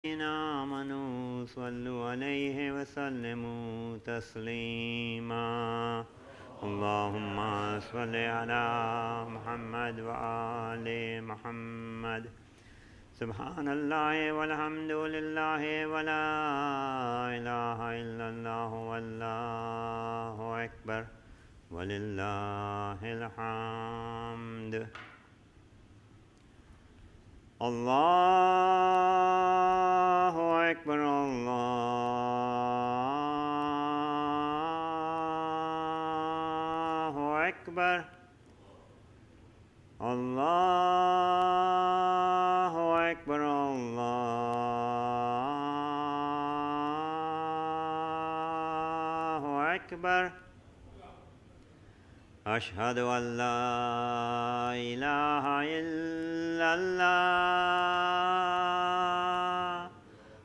آمنوا صلوا عليه وسلموا تسليما اللهم صل على محمد وآل محمد سبحان الله والحمد لله ولا إله إلا الله والله أكبر ولله الحمد الله أكبر الله أكبر الله أكبر الله أكبر أشهد أن لا إله إلا الله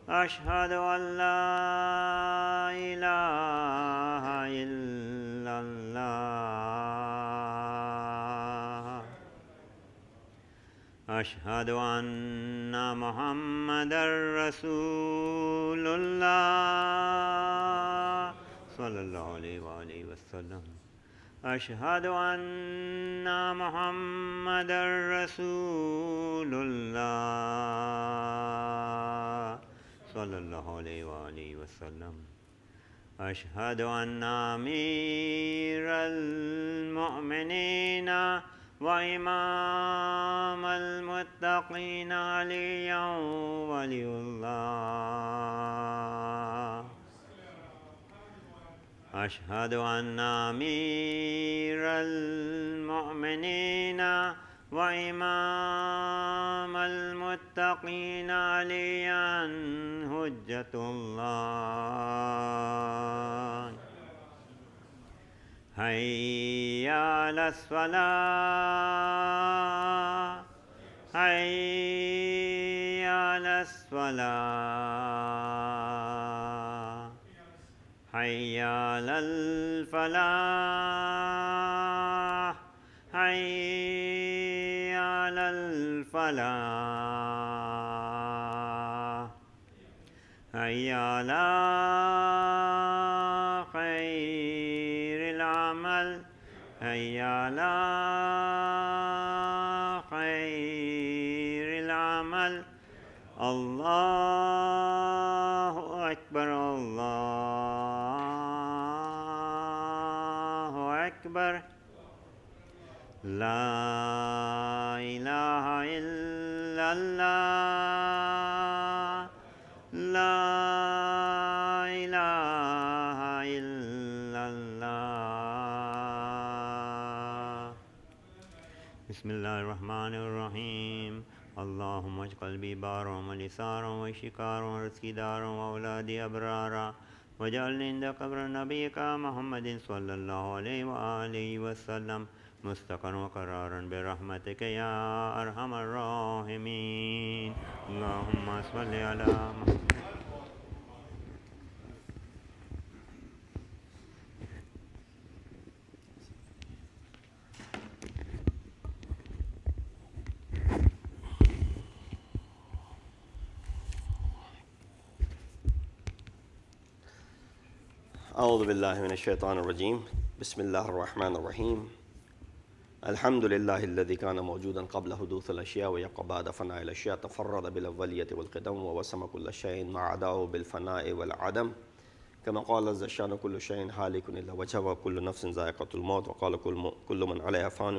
أشهد أن لا إله إلا الله أشهد أن محمدًا رسول الله صلى الله عليه وآله وسلم أشهد أن محمدًا رسول الله صلى الله عليه وآله وسلم أشهد أن أمير المؤمنين وإمام المتقين عليا ولي الله أشهد أن أمير المؤمنين وإمام المتقين عليا حجة الله حي على الصلاة حي على الصلاة حي على الفلاح حي على الفلاح حي على خير العمل حي على خير العمل الله أكبر الله أكبر لا إله إلا الله لا إله إلا الله بسم الله الرحمن الرحيم اللهم اجعل قلبي بارا ولسارا وشكارا ورزقي دارا وأولادي أبرارا واجعلني عند قبر نبيك محمد صلى الله عليه وآله وسلم مستقرا وقرارا برحمتك يا أرحم الراحمين اللهم صل على محمد أعوذ بالله من الشيطان الرجيم بسم الله الرحمن الرحيم الحمد لله الذي كان موجودا قبل حدوث الأشياء ويبقى بعد فناء الأشياء تفرد بالأولية والقدم ووسم كل شيء ما عداه بالفناء والعدم كما قال عز شأنه كل شيء هالك إلا وجهه وكل نفس ذائقة الموت وقال كل من عليها فان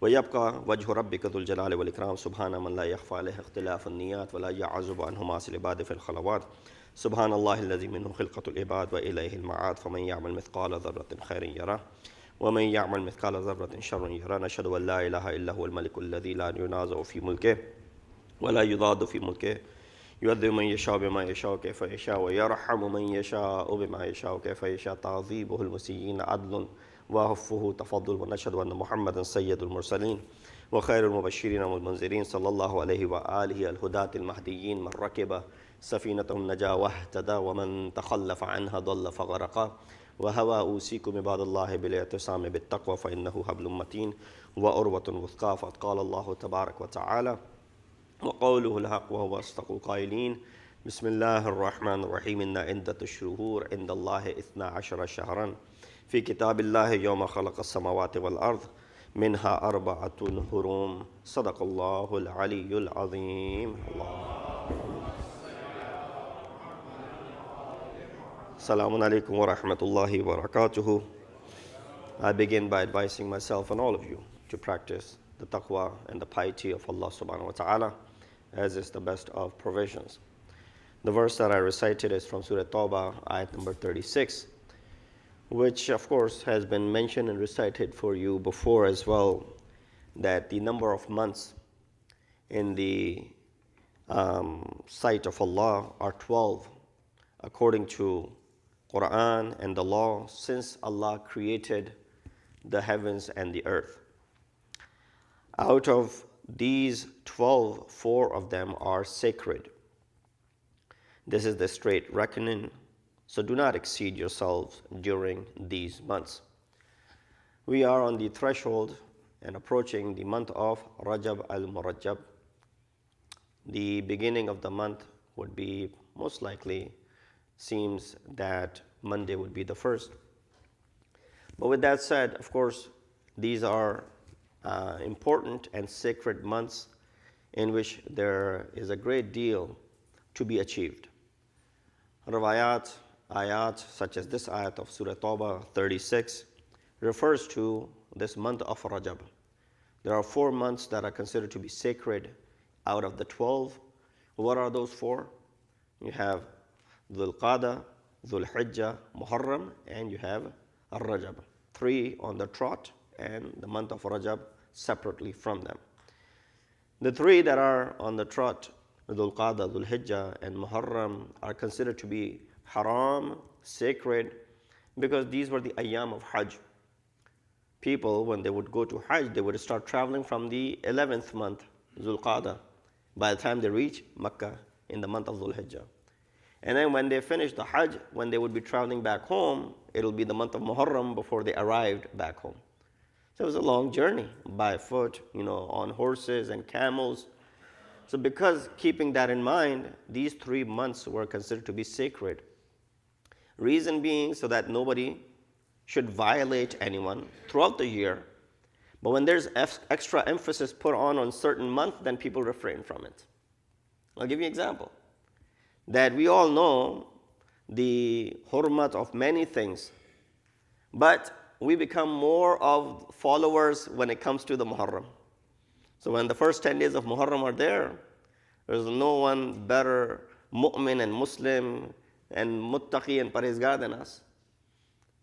ويبقى وجه ربك ذو الجلال والإكرام سبحان من لا يخفى عليه اختلاف النيات ولا يعزب عنه ماس العباد في الخلوات سبحان الله الذي منه خلقة العباد وإليه المعاد فمن يعمل مثقال ذرة خير يره ومن يعمل مثقال ذرة شر يره نشهد أن لا إله إلا هو الملك الذي لا ينازع في ملكه ولا يضاد في ملكه يؤذب من يشاء بما يشاء كيف يشاء ويرحم من يشاء بما يشاء كيف يشاء تعذيبه المسيئين عدل وهفه تفضل ونشهد أن محمدا سيد المرسلين وخير المبشرين والمنذرين صلى الله عليه وآله الهداة المهديين من ركب سفينتهم نجا واهتدى ومن تخلف عنها ضل فغرقا وهوى أوصيكم عباد الله بالاعتصام بالتقوى فإنه حبل متين وأروة وثقى قال الله تبارك وتعالى وقوله الحق وهو أصدق القائلين بسم الله الرحمن الرحيم إن عدة الشهور عند الله 12 شهرا في كتاب الله يوم خلق السماوات والأرض منها أربعة حرم صدق الله العلي العظيم. Assalamu alaikum wa rahmatullahi wa barakatuhu. I begin by advising myself and all of you to practice the taqwa and the piety of Allah subhanahu wa ta'ala, as is the best of provisions. The verse that I recited is from Surah Tawbah, ayat number 36, which of course has been mentioned and recited for you before as well, that the number of months in the sight of Allah are 12, according to Quran and the law, since Allah created the heavens and the earth. Out of these 12, 4 of them are sacred. This is the straight reckoning, so do not exceed yourselves during these months. We are on the threshold and approaching the month of Rajab al-Murajjab. The beginning of the month would be most likely, seems that Monday would be the first. But with that said, of course, these are important and sacred months in which there is a great deal to be achieved. Rawayat, ayat such as this ayat of Surah Tawbah 36 refers to this month of Rajab. There are 4 months that are considered to be sacred out of the 12. What are those 4? You have Dhul Qada, Dhul Hijjah, Muharram, and you have Rajab. 3 on the trot, and the month of Rajab separately from them. The 3 that are on the trot, Dhul Qada, Dhul Hijjah, and Muharram, are considered to be haram, sacred, because these were the ayyam of Hajj. People, when they would go to Hajj, they would start traveling from the 11th month, Dhul Qada, by the time they reach Makkah in the month of Dhul Hijjah. And then when they finish the Hajj, when they would be traveling back home, it'll be the month of Muharram before they arrived back home. So it was a long journey by foot, on horses and camels. So because keeping that in mind, these 3 months were considered to be sacred. Reason being so that nobody should violate anyone throughout the year. But when there's extra emphasis put on certain month, then people refrain from it. I'll give you an example. That we all know the hurmat of many things, but we become more of followers when it comes to the Muharram. So when the first 10 days of Muharram are there's no one better mu'min and Muslim and muttaqi and parezgar than us.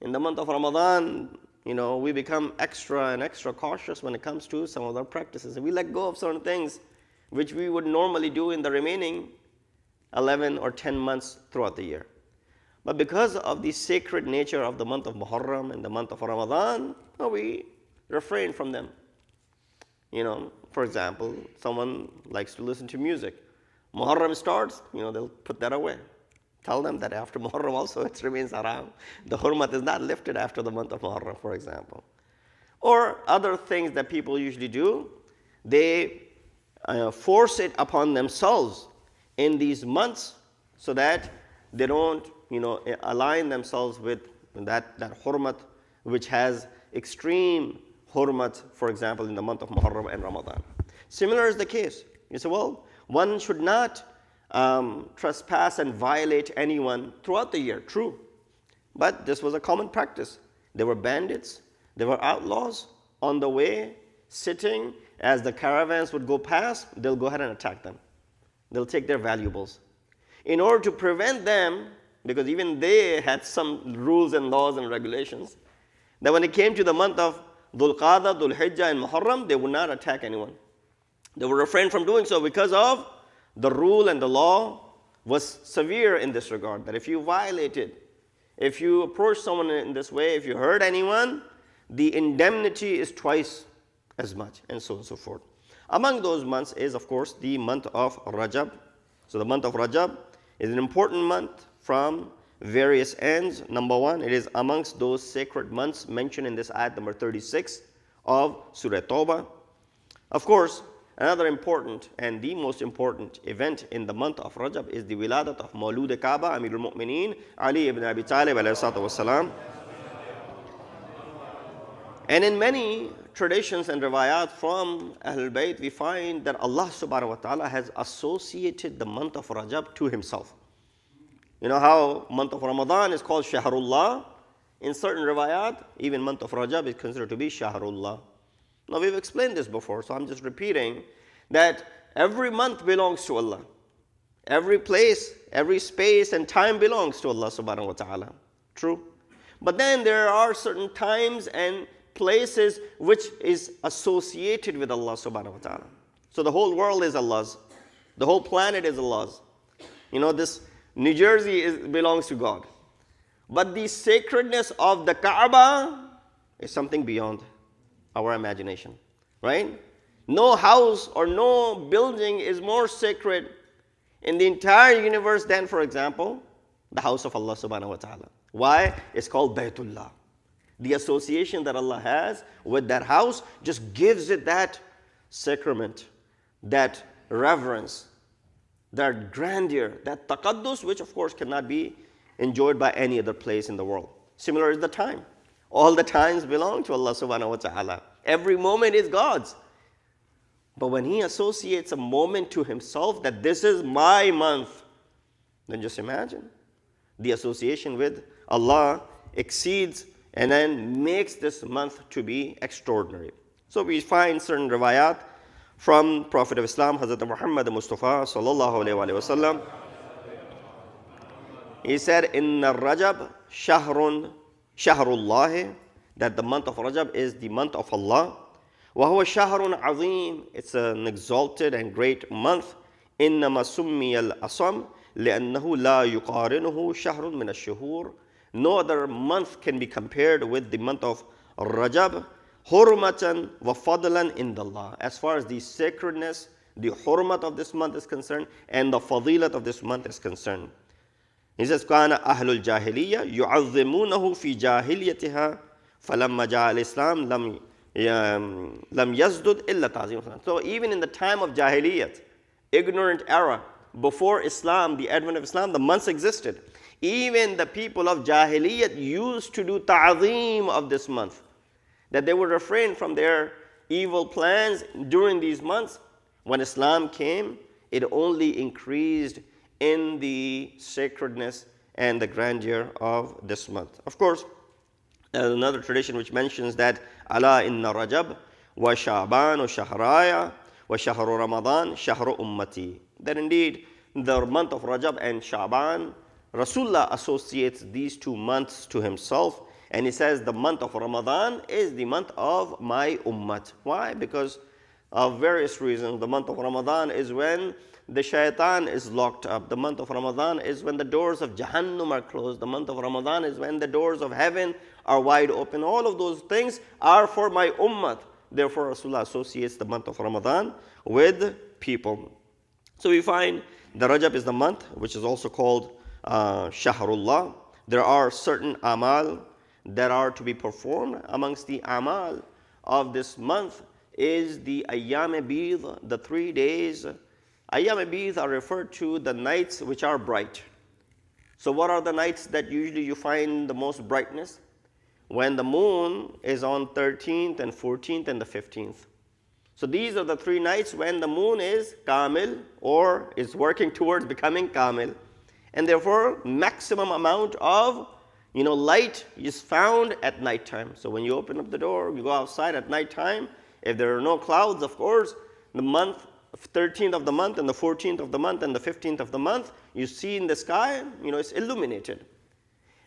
In the month of Ramadan, we become extra and extra cautious when it comes to some of our practices. And we let go of certain things which we would normally do in the remaining 11 or 10 months throughout the year. But because of the sacred nature of the month of Muharram and the month of Ramadan, we refrain from them. For example, someone likes to listen to music. Muharram starts, they'll put that away. Tell them that after Muharram also it remains haram. The hurmat is not lifted after the month of Muharram, for example. Or other things that people usually do, they force it upon themselves in these months so that they don't, align themselves with that hurmat which has extreme hurmat, for example, in the month of Muharram and Ramadan. Similar is the case. You say, well, one should not trespass and violate anyone throughout the year. True. But this was a common practice. There were bandits, there were outlaws on the way, sitting. As the caravans would go past, they'll go ahead and attack them. They'll take their valuables. In order to prevent them, because even they had some rules and laws and regulations, that when it came to the month of Dhul Qada, Dhul Hijjah, and Muharram, they would not attack anyone. They would refrain from doing so because of the rule and the law was severe in this regard, that if you violated, if you approach someone in this way, if you hurt anyone, the indemnity is twice as much, and so on and so forth. Among those months is, of course, the month of Rajab. So the month of Rajab is an important month from various ends. Number one, it is amongst those sacred months mentioned in this ayat number 36 of Surah Tawbah. Of course, another important and the most important event in the month of Rajab is the wiladat of Maulud Kaaba, Amirul Mu'mineen, Ali ibn Abi Talib alayhi salatu wasalam. And in many traditions and riwayat from Ahlul Bayt, we find that Allah subhanahu wa ta'ala has associated the month of Rajab to himself. You know how month of Ramadan is called Shahrullah? In certain riwayat, even month of Rajab is considered to be Shahrullah. Now we've explained this before, so I'm just repeating that every month belongs to Allah. Every place, every space and time belongs to Allah subhanahu wa ta'ala. True. But then there are certain times and places which is associated with Allah subhanahu wa ta'ala. So the whole world is Allah's. The whole planet is Allah's. You know, this New Jersey belongs to God. But the sacredness of the Kaaba is something beyond our imagination, right? No house or no building is more sacred in the entire universe than, for example, the house of Allah subhanahu wa ta'ala. Why? It's called Baytullah. The association that Allah has with that house just gives it that sacrament, that reverence, that grandeur, that taqaddus, which of course cannot be enjoyed by any other place in the world. Similar is the time. All the times belong to Allah subhanahu wa ta'ala. Every moment is God's. But when He associates a moment to Himself that this is my month, then just imagine. The association with Allah exceeds and then makes this month to be extraordinary. So we find certain riwayat from Prophet of Islam, Hazrat Muhammad Mustafa sallallahu alayhi wa sallam. He said, Inna Rajab shahrullah, that the month of Rajab is the month of Allah. Wa huwa shahrun azim, it's an exalted and great month. Innama summiya al-asam, li'annahu la yuqarinuhu shahrun min ash-shuhur. No other month can be compared with the month of Rajab. Hurmatan wa fadlan indallah. As far as the sacredness, the hurmat of this month is concerned, and the fadilat of this month is concerned. He says, Kana ahlul jahiliyyah yu'azzimunahu fi jahiliyatiha falamma ja'a al-Islam lam yazdud illa ta'zim. So even in the time of Jahiliyyat, ignorant era, before Islam, the advent of Islam, the months existed. Even the people of Jahiliyyat used to do ta'zim of this month, that they would refrain from their evil plans during these months. When Islam came, it only increased in the sacredness and the grandeur of this month. Of course, there's another tradition which mentions that Ala inna Rajab wa Sha'ban wa Shahraya wa Shahru Ramadan Shahru Ummati. That indeed the month of Rajab and Sha'ban, Rasulullah associates these two months to himself, and he says the month of Ramadan is the month of my ummat. Why? Because of various reasons. The month of Ramadan is when the shaitan is locked up. The month of Ramadan is when the doors of Jahannam are closed. The month of Ramadan is when the doors of heaven are wide open. All of those things are for my ummah. Therefore, Rasulullah associates the month of Ramadan with people. So we find the Rajab is the month which is also called Shahrullah. There are certain amal that are to be performed. Amongst the amal of this month is the Ayyam-e-Bid, the 3 days. Ayyam-e-Bid are referred to the nights which are bright. So what are the nights that usually you find the most brightness? When the moon is on 13th and 14th and the 15th. So these are the 3 nights when the moon is Kamil or is working towards becoming Kamil. And therefore, maximum amount of light is found at nighttime. So when you open up the door, you go outside at nighttime. If there are no clouds, of course, the month 13th of the month and the 14th of the month and the 15th of the month, you see in the sky, it's illuminated.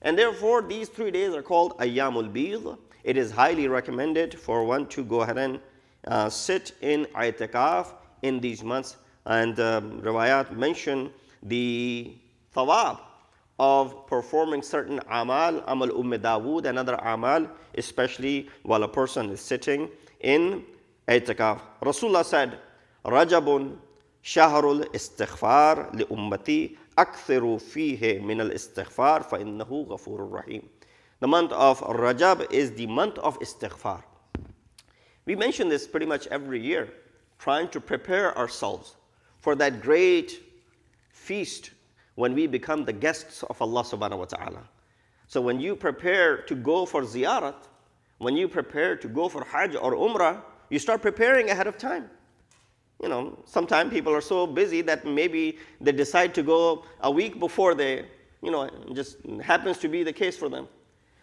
And therefore, these 3 days are called Ayyamul Bid. It is highly recommended for one to go ahead and sit in i'tikaf in these months. And riwayat mention the thawab of performing certain amal, amal Dawood and other amal, especially while a person is sitting in i'tikaf. Rasulullah said, Rajabun shahrul istighfar li ummati akthiru fihi min al istighfar fa innahu ghafurur rahim. The month of Rajab is the month of istighfar. We mention this pretty much every year. trying to prepare ourselves for that great feast when we become the guests of Allah subhanahu wa ta'ala. So when you prepare to go for ziyarat, when you prepare to go for hajj or umrah, you start preparing ahead of time. Sometimes people are so busy that maybe they decide to go a week before they, it just happens to be the case for them.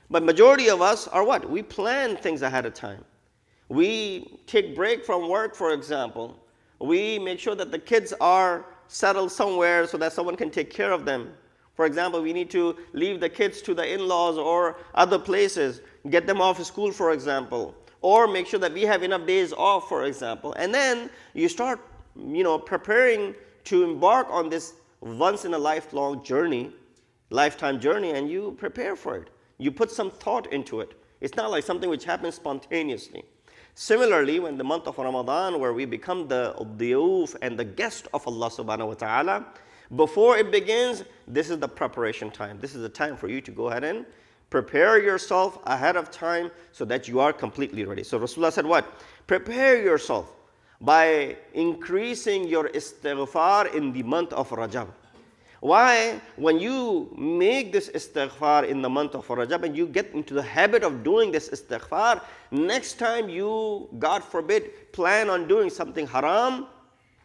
But majority of us are what? We plan things ahead of time. We take break from work, for example. We make sure that the kids are settled somewhere so that someone can take care of them. For example, we need to leave the kids to the in-laws or other places, get them off of school, for example, or make sure that we have enough days off, for example. And then you start, preparing to embark on this once-in-a-lifetime journey, and you prepare for it. You put some thought into it. It's not like something which happens spontaneously. Similarly, when the month of Ramadan, where we become the diyuf and the guest of Allah subhanahu wa ta'ala, before it begins, this is the preparation time. This is the time for you to go ahead and prepare yourself ahead of time so that you are completely ready. So Rasulullah said what? Prepare yourself by increasing your istighfar in the month of Rajab. Why? When you make this istighfar in the month of Rajab and you get into the habit of doing this istighfar, next time you, God forbid, plan on doing something haram,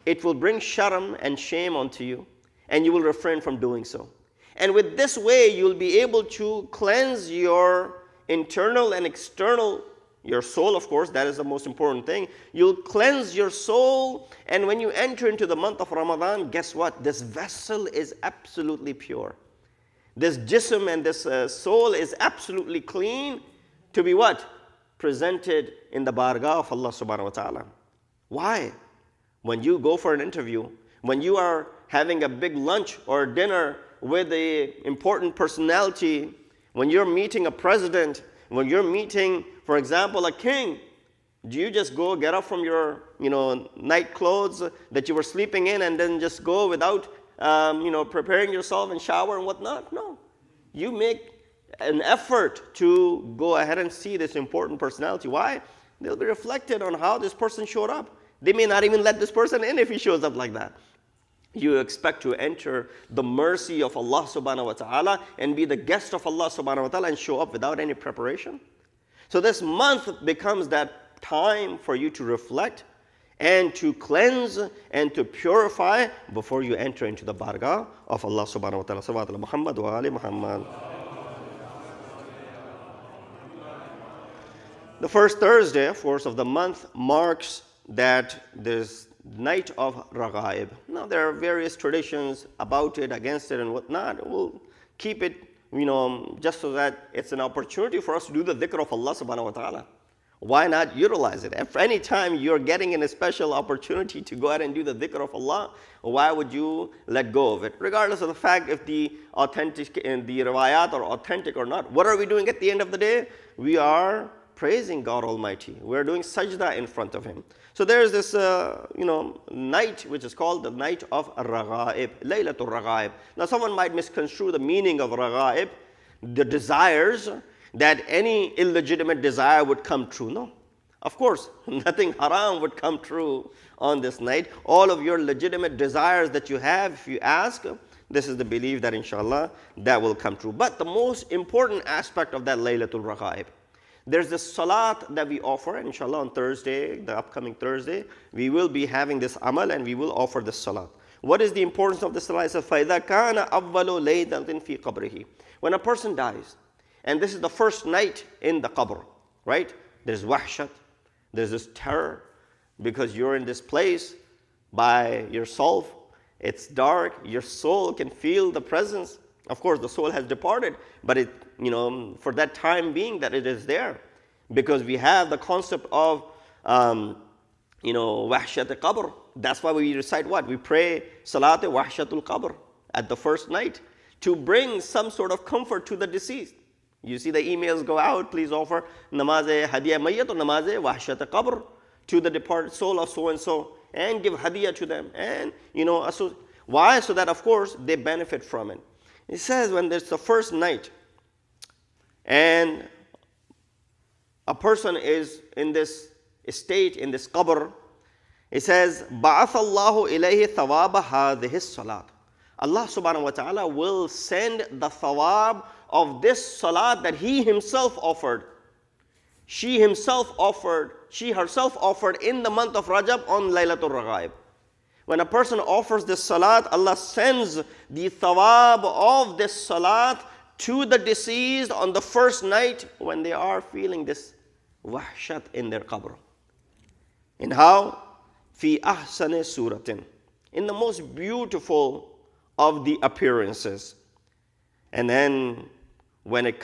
it will bring sharam and shame onto you, and you will refrain from doing so. And with this way, you'll be able to cleanse your internal and external, your soul, of course, that is the most important thing. You'll cleanse your soul, and when you enter into the month of Ramadan, guess what? This vessel is absolutely pure. This jism and this soul is absolutely clean to be what? Presented in the bargah of Allah subhanahu wa ta'ala. Why? When you go for an interview, when you are having a big lunch or dinner with an important personality, when you're meeting a president, when you're meeting, for example, a king, do you just go get up from your, night clothes that you were sleeping in and then just go without, preparing yourself and shower and whatnot? No. You make an effort to go ahead and see this important personality. Why? They'll be reflected on how this person showed up. They may not even let this person in if he shows up like that. You expect to enter the mercy of Allah subhanahu wa ta'ala and be the guest of Allah subhanahu wa ta'ala and show up without any preparation. So this month becomes that time for you to reflect and to cleanse and to purify before you enter into the bargah of Allah subhanahu wa ta'ala. Salawat ala Muhammad wa ali Muhammad. The first Thursday, of course, of the month marks that this night of Raghaib. Now there are various traditions about it, against it and whatnot. We'll keep it, just so that it's an opportunity for us to do the dhikr of Allah subhanahu wa ta'ala. Why not utilize it? If any time you're getting in a special opportunity to go ahead and do the dhikr of Allah, why would you let go of it? Regardless of the fact if the authentic and the riwayat are authentic or not. What are we doing at the end of the day? We are praising God Almighty. We're doing sajda in front of Him. So there's this, night which is called the night of Raghaib, Laylatul Raghaib. Now someone might misconstrue the meaning of Raghaib, the desires, that any illegitimate desire would come true. No. Of course, nothing haram would come true on this night. All of your legitimate desires that you have, if you ask, this is the belief that inshallah, that will come true. But the most important aspect of that Laylatul Raghaib, there's this salat that we offer, and inshallah on Thursday, the upcoming Thursday, we will be having this amal and we will offer this salat. What is the importance of the salat? It says, فَإِذَا كَانَ أَوَّلُ لَيْلَةٍ فِي قَبْرِهِ. When a person dies, and this is the first night in the qabr, right? There's wahshat, there's this terror, because you're in this place by yourself. It's dark, your soul can feel the presence. Of course, the soul has departed, but it, for that time being that it is there. Because we have the concept of, wahshat-e-qabr. That's why we recite what? We pray salat-e-wahshatul qabr at the first night to bring some sort of comfort to the deceased. You see the emails go out, please offer namaz-e-hadiyah mayyat or namaz-e-wahshat-e-qabr to the departed soul of so-and-so and give hadiyah to them. And, why? So that, of course, they benefit from it. It says when there's the first night and a person is in this state, in this qabr, It says, بَعَثَ اللَّهُ إِلَيْهِ ثَوَابَ هَذِهِ الصَّلَاةِ. Allah subhanahu wa ta'ala will send the thawab of this salat that He Himself offered. She herself offered in the month of Rajab on Laylatul Raghaib. When a person offers this salat, Allah sends the thawab of this salat to the deceased on the first night when they are feeling this wahshat in their qabr. And how? Fi ahsani suratin. In the most beautiful of the appearances. And then when it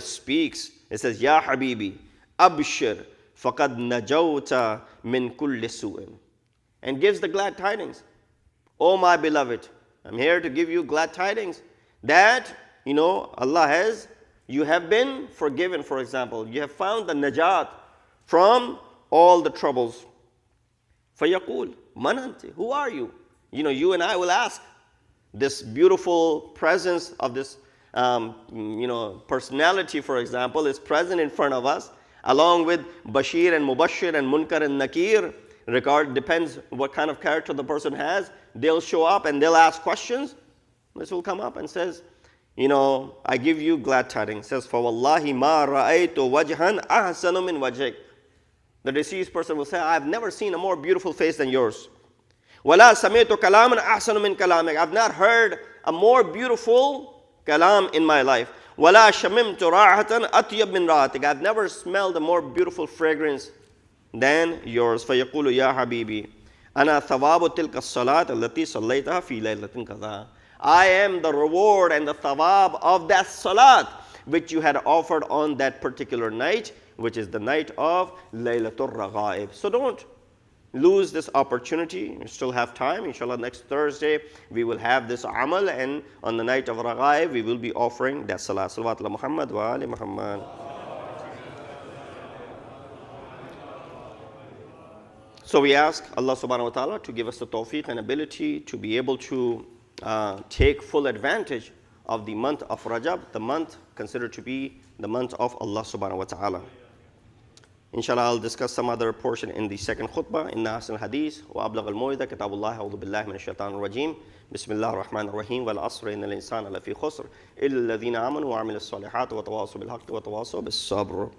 speaks, it says, Ya Habibi, Abshir, faqad najawta min kulli su'in. And gives the glad tidings. Oh my beloved, I'm here to give you glad tidings that, you have been forgiven, for example. You have found the najat from all the troubles. فَيَقُولُ مَنْ أَنْتِ? Who are you? You and I will ask. This beautiful presence of this personality, for example, is present in front of us, along with Bashir and Mubashir and Munkar and Nakir. Depends what kind of character the person has. They'll show up and they'll ask questions. This will come up and says, I give you glad tidings. It says, فَوَاللَّهِ مَا رَأَيْتُ وَجْهًا أَحْسَنُ مِنْ وَجْهِكَ. The deceased person will say, I've never seen a more beautiful face than yours. وَلَا سَمِعْتُ كَلَامًا أَحْسَنُ مِنْ كَلَامِكَ. I've not heard a more beautiful kalam in my life. وَلَا شَمِمْتُ رَاحَةً أَطْيَبْ مِنْ رَاحَتِكَ. I've never smelled a more beautiful fragrance than yours. فَيَقُولُ يَا حَبِيبِي أَنَا ثَوَابُ تِلْكَ الصَّلَاةِ الَّتِي صَلَّيْتَهَا فِي لَيْلَةٍ كَذَا. I am the reward and the thawab of that salat which you had offered on that particular night, which is the night of Laylatul Raghaib. So don't lose this opportunity. You still have time. Inshallah, next Thursday we will have this amal, and on the night of Raghaib we will be offering that salat. Salawat ala Muhammad wa ali Muhammad. So we ask Allah subhanahu wa ta'ala to give us the tawfiq and ability to be able to take full advantage of the month of Rajab, the month considered to be the month of Allah subhanahu wa ta'ala. Inshallah, I'll discuss some other portion in the second khutbah. Inna ahsan al-hadith wa ablagh al-mu'idha kitabullah a'udhu billahi minash shaitanir rajim. Bismillahir rahmanir rahim. Wal asri innal insana lafi khusr illa alladhina amanu wa 'amilus salihati wa tawasaw bil haqqi wa tawasaw bis sabr.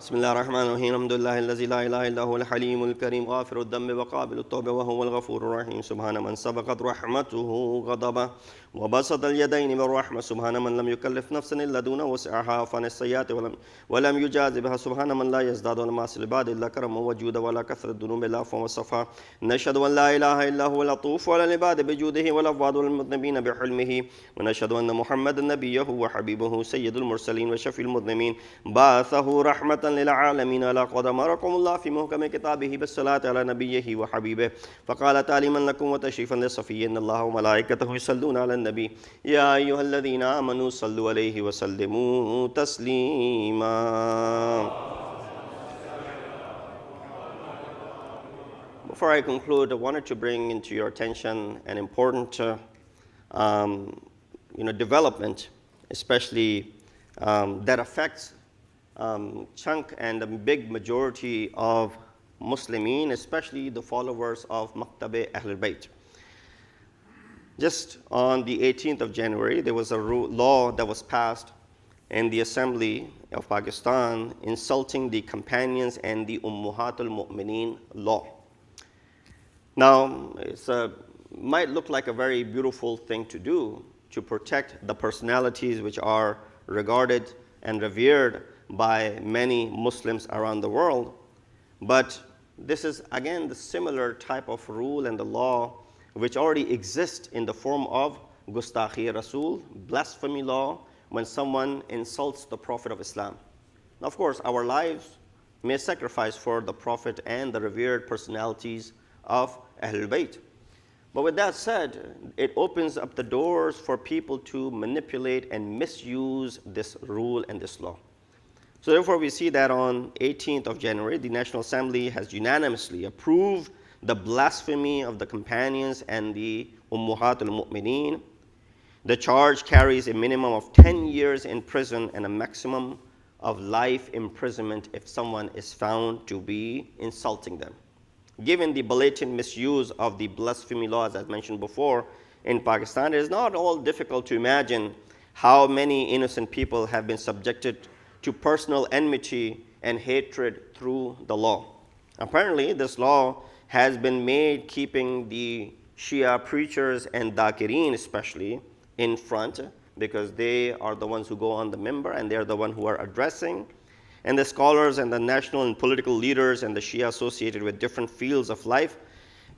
بسم الله الرحمن الرحيم الحمد لله الذي لا إله إلا هو الحليم الكريم غافر الذنب وقابل التوبة وهو الغفور الرحيم سبحان من سبقت رحمته غضبه وبسط اليدين بالرحمة سبحان من لم يكلف نفسا إلا دون وسعها فعن السيئات ولم يجاز بها سبحان من لا يزداد المعاصي العباد إلا كرما وجودا ولا كثرة الذنوب إلا عفوا وصفا نشهد أن لا إله إلا هو اللطوف على العباد بجوده والأفواد والمذنبين بحلمه ونشهد أن محمد نبيه وحبيبه سيد المرسلين وشفيع المذنبين بعثه رحمة للعالمين لقد أمركم الله في محكم كتابه بالصلاة على نبيه وحبيبه فقال تعليما لكم وتشريفا للصفي إن الله وملائكته يصلون على النبي يا أيها الذين آمنوا صلوا عليه وسلموا تسليما. Before I conclude, I wanted to bring into your attention an important development, especially that affects chunk and a big majority of Muslimin, especially the followers of Maktab-e Ahlul Bayt. Just on the 18th of January, there was a law that was passed in the Assembly of Pakistan insulting the companions and the Ummuhatul Mu'mineen law. Now, it might look like a very beautiful thing to do, to protect the personalities which are regarded and revered by many Muslims around the world. But this is, again, the similar type of rule and the law which already exists in the form of Gustakhi Rasul, blasphemy law, when someone insults the Prophet of Islam. Now, of course, our lives may sacrifice for the Prophet and the revered personalities of Ahlul Bayt. But with that said, it opens up the doors for people to manipulate and misuse this rule and this law. So therefore, we see that on 18th of January, the National Assembly has unanimously approved the blasphemy of the companions and the Ummuhat al-Mu'mineen. The charge carries a minimum of 10 years in prison and a maximum of life imprisonment if someone is found to be insulting them. Given the blatant misuse of the blasphemy laws, as mentioned before, in Pakistan, it is not at all difficult to imagine how many innocent people have been subjected to personal enmity and hatred through the law. Apparently, this law has been made keeping the Shia preachers and Dakirin especially in front, because they are the ones who go on the minbar and they're the ones who are addressing. And the scholars and the national and political leaders and the Shia associated with different fields of life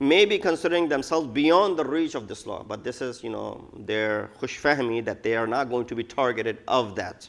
may be considering themselves beyond the reach of this law. But this is, their khushfahmi that they are not going to be targeted of that.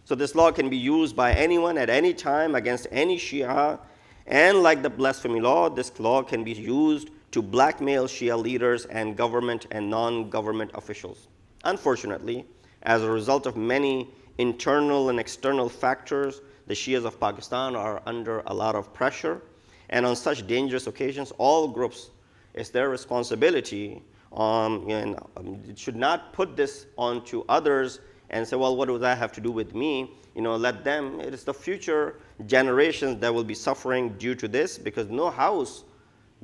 So this law can be used by anyone at any time against any Shia. And like the blasphemy law, this law can be used to blackmail Shia leaders and government and non-government officials. Unfortunately, as a result of many internal and external factors, the Shias of Pakistan are under a lot of pressure. And on such dangerous occasions, all groups, it's their responsibility. Should not put this onto others and say, well, what does that have to do with me? Let them, it is the future generations that will be suffering due to this, because no house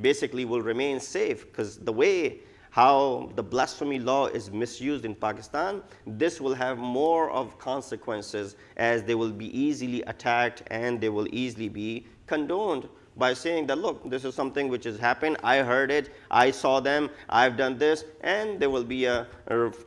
basically will remain safe, because the way how the blasphemy law is misused in Pakistan, this will have more of consequences, as they will be easily attacked and they will easily be condoned by saying that, look, this is something which has happened, I heard it, I saw them, I've done this, and there will be a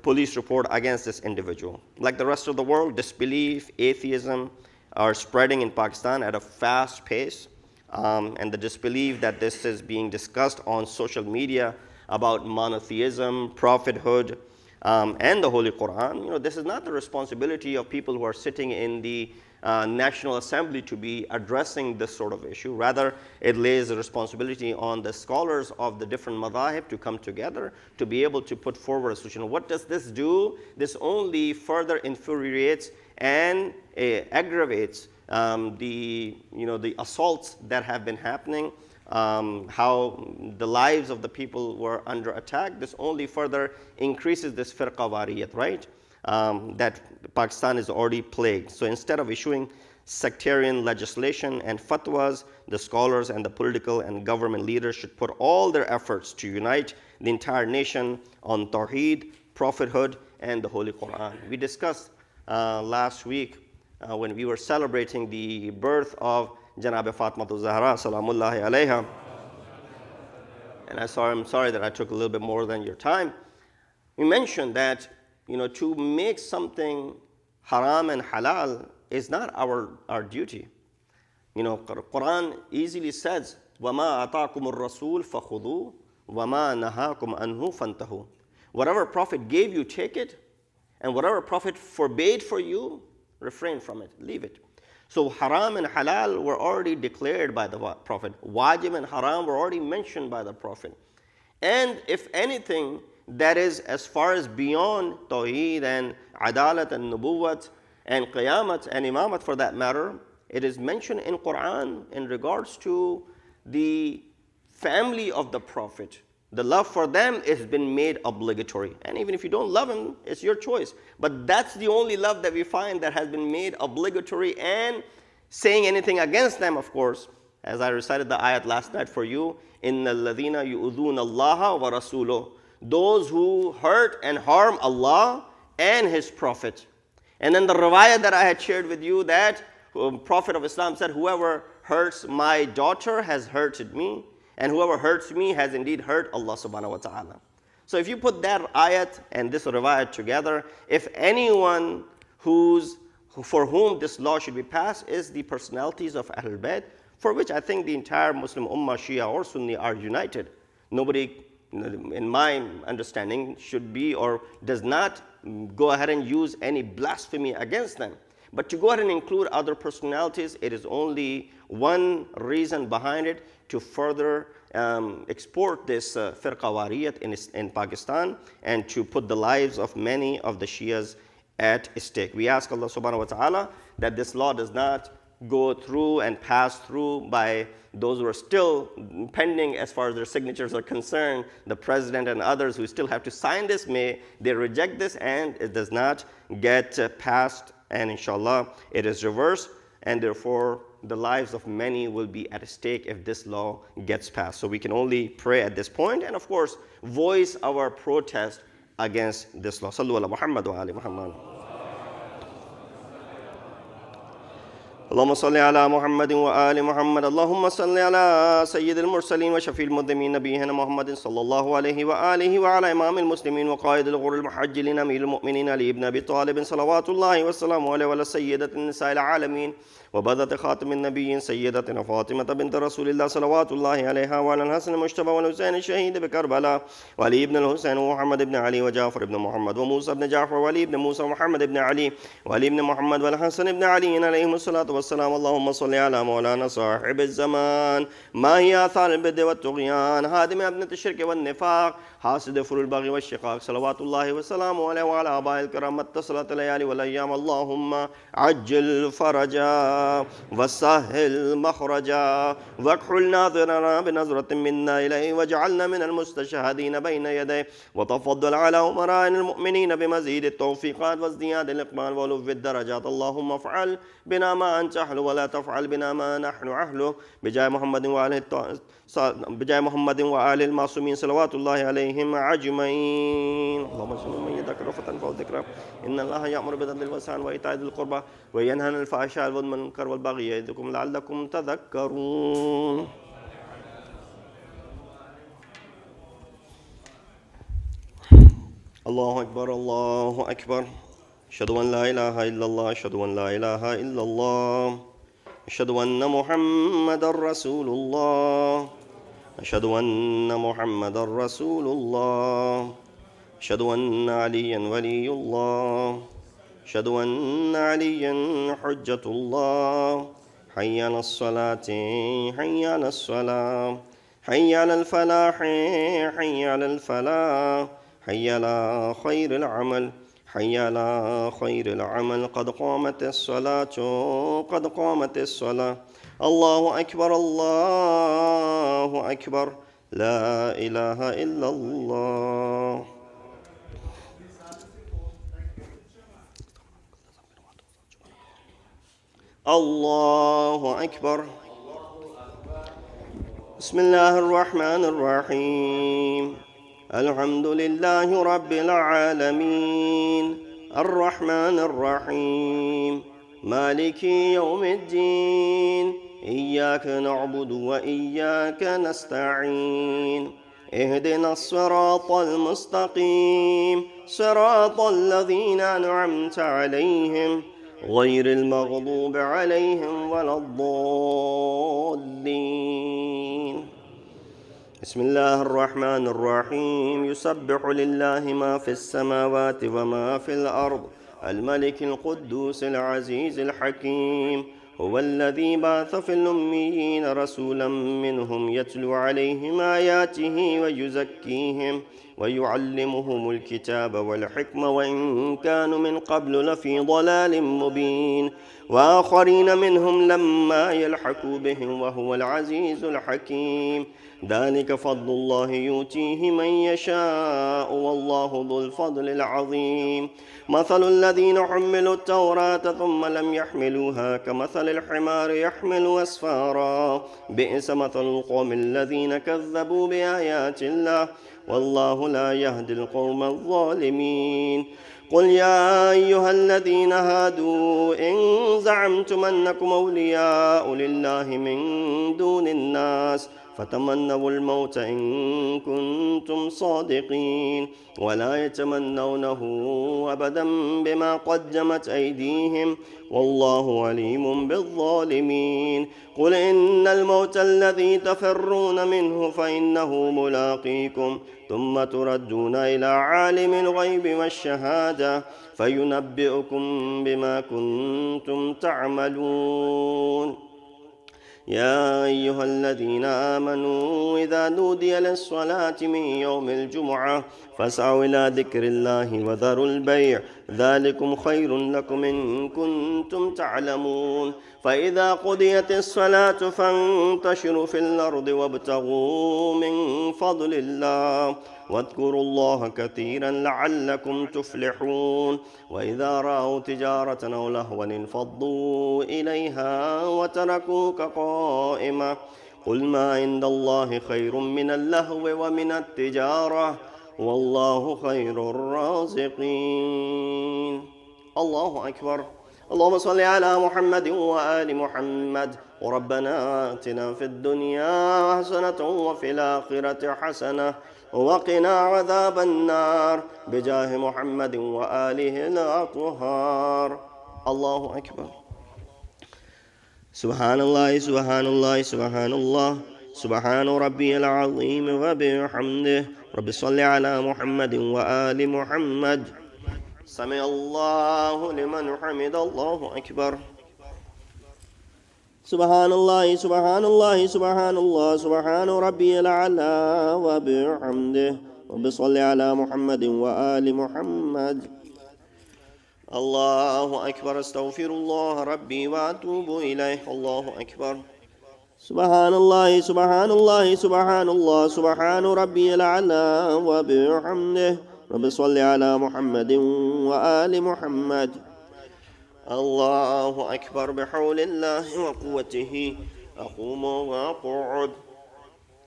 police report against this individual. Like the rest of the world, disbelief, atheism are spreading in Pakistan at a fast pace, and the disbelief that this is being discussed on social media about monotheism, prophethood, and the Holy Quran. This is not the responsibility of people who are sitting in the National Assembly to be addressing this sort of issue. Rather, it lays the responsibility on the scholars of the different madhahib to come together to be able to put forward a solution. What does this do? This only further infuriates and aggravates the assaults that have been happening, how the lives of the people were under attack. This only further increases this firqa wariyat, right? That Pakistan is already plagued. So instead of issuing sectarian legislation and fatwas, the scholars and the political and government leaders should put all their efforts to unite the entire nation on Tawheed, prophethood, and the Holy Quran. We discussed last week when we were celebrating the birth of Janab Fatmatul Zahra, Salamullahi alayha. And I'm sorry that I took a little bit more than your time. We mentioned that to make something haram and halal is not our duty. Quran easily says, وَمَا أَطَاكُمُ الرَّسُولُ فَخُذُوهُ وَمَا نَهَاكُمْ عَنْهُ فَانْتَهُوا. Whatever Prophet gave you, take it. And whatever Prophet forbade for you, refrain from it, leave it. So haram and halal were already declared by the Prophet. Wajib and haram were already mentioned by the Prophet. And if anything, that is as far as beyond Tawheed and Adalat and Nubuwwat and Qiyamat and Imamat for that matter, it is mentioned in Quran in regards to the family of the Prophet. The love for them has been made obligatory. And even if you don't love him, it's your choice. But that's the only love that we find that has been made obligatory. And saying anything against them, of course, as I recited the ayat last night for you, إِنَّ الَّذِينَ يُؤْذُونَ اللَّهَ وَرَسُولُهُ, those who hurt and harm Allah and His Prophet. And then the riwayah that I had shared with you, that Prophet of Islam said, whoever hurts my daughter has hurted me, and whoever hurts me has indeed hurt Allah subhanahu wa ta'ala. So if you put that ayat and this riwayat together, if anyone for whom this law should be passed is the personalities of Ahlul Bayt, for which I think the entire Muslim Ummah, Shia or Sunni, are united. Nobody, in my understanding, should be or does not go ahead and use any blasphemy against them. But to go ahead and include other personalities, it is only one reason behind it, to further export this firqa wariyat in Pakistan and to put the lives of many of the Shias at stake. We ask Allah subhanahu wa ta'ala that this law does not go through and pass through by those who are still pending as far as their signatures are concerned. The president and others who still have to sign this, may they reject this and it does not get passed, and inshallah it is reversed, and therefore the lives of many will be at stake if this law gets passed. So we can only pray at this point and of course voice our protest against this law. Sallu ala Muhammad wa ali Muhammad. اللهم صل على محمد وآل محمد. اللهم صل على سيد المرسلين وشفيع المذنبين نبينا محمد صلى الله عليه وآله وعلى إمام المسلمين وقائد الغر المحجلين أمير المؤمنين علي بن أبي طالب صلوات الله وسلامه عليه وعلى سيدة النساء العالمين وبذة خاتم النبيين سيدتنا فاطمة بنت رسول الله صلوات الله عليها وعلى الحسن المجتبى والحسين الشهيد بكربلاء وعلي بن الحسين ومحمد بن علي وجعفر بن محمد وموسى بن جعفر وعلي بن موسى ومحمد بن علي وعلي بن محمد والحسن بن علي عليهم الصلاة والسلام. اللهم صل على مولانا صاحب الزمان ما هي آثار البدع والطغيان هادم أبنة الشرك والنفاق حاسد فر البغي والشقاق صلوات الله وسلامه عليه وعلى آبائه الكرام اتصلت الليالي والأيام. اللهم عجل فرجا وسهل مخرجا واكحل ناظرنا بنظرة منا إليه واجعلنا من المستشهدين بين يديه وتفضل على أمراء المؤمنين بمزيد التوفيقات وازدياد الإقبال وألوف الدرجات. اللهم افعل بنا ما أنت أهله ولا تفعل بنا ما نحن أهله بجاه محمد وآله المعصومين صلوات الله عليهم أجمعين. اللهم صل من يدك رفعة فوق ذكرى إن الله يأمر بالعدل والإحسان وإيتاء ذي القربى وينهى عن الفحشاء والمنكر والبغي يعظكم لعلكم تذكرون. الله أكبر الله أكبر. أشهد أن لا إله إلا الله أشهد أن لا إله إلا الله أشهد أن محمدا رسول الله أشهد أن محمدا رسول الله أشهد أن عليا ولي الله أشهد أن عليا حجة الله. حي على الصلاة حي على الصلاة حي على الفلاح حي على الفلاح حي على خير العمل حي على خير العمل. قد قامت الصلاة قد قامت الصلاة. الله أكبر الله أكبر لا إله إلا الله. الله أكبر. بسم الله الرحمن الرحيم. الحمد لله رب العالمين الرحمن الرحيم مالك يوم الدين إياك نعبد وإياك نستعين اهدنا الصراط المستقيم صراط الذين أنعمت عليهم غير المغضوب عليهم ولا الضالين. بسم الله الرحمن الرحيم. يسبح لله ما في السماوات وما في الأرض الملك القدوس العزيز الحكيم. هو الذي بعث في الأميين رسولا منهم يتلو عليهم آياته ويزكيهم ويعلمهم الكتاب والحكمة وإن كانوا من قبل لفي ضلال مبين وآخرين منهم لما يلحقوا بهم وهو العزيز الحكيم. ذلك فضل الله يؤتيه من يشاء والله ذو الفضل العظيم. مثل الذين حملوا التوراة ثم لم يحملوها كمثل الحمار يحمل أسفارا بئس مثل القوم الذين كذبوا بآيات الله والله لا يهدي القوم الظالمين. قل يا أيها الذين هادوا إن زعمتم أنكم أولياء لله من دون الناس فتمنوا الموت إن كنتم صادقين ولا يتمنونه أبدا بما قدمت أيديهم والله عليم بالظالمين. قل إن الموت الذي تفرون منه فإنه ملاقيكم ثم تردون إلى عالم الغيب والشهادة فينبئكم بما كنتم تعملون. يا أيها الذين آمنوا إذا نودي للصلاة من يوم الجمعة فاسعوا إلى ذكر الله وذروا البيع ذلكم خير لكم إن كنتم تعلمون فإذا قضيت الصلاة فانتشروا في الأرض وابتغوا من فضل الله واذكروا الله كثيرا لعلكم تفلحون وإذا رأوا تجارة أو لهوا انفضوا إليها وتركوك قائمة قل ما عند الله خير من اللهو ومن التجارة والله خير الرازقين. الله أكبر. اللهم صل على محمد وآل محمد. وربنا آتنا في الدنيا حسنة وفي الآخرة حسنة وقنا عذاب النار بجاه محمد وآله الأطهار. الله أكبر. سبحان الله سبحان الله سبحان الله سبحان ربي العظيم وبحمده. رب صل على محمد وآل محمد. سمع الله لمن حمد. الله أكبر. سبحان الله سبحان الله سبحان الله سبحان ربي الأعلى وبحمده. رب صل على محمد وآل محمد. الله أكبر. استغفر الله ربي وأتوب إليه. الله أكبر. سبحان الله سبحان الله سبحان الله سبحان ربي الأعلى وبحمده. رب صل على محمد وآل محمد. الله أكبر. بحول الله وقوته أقوم وأقعد.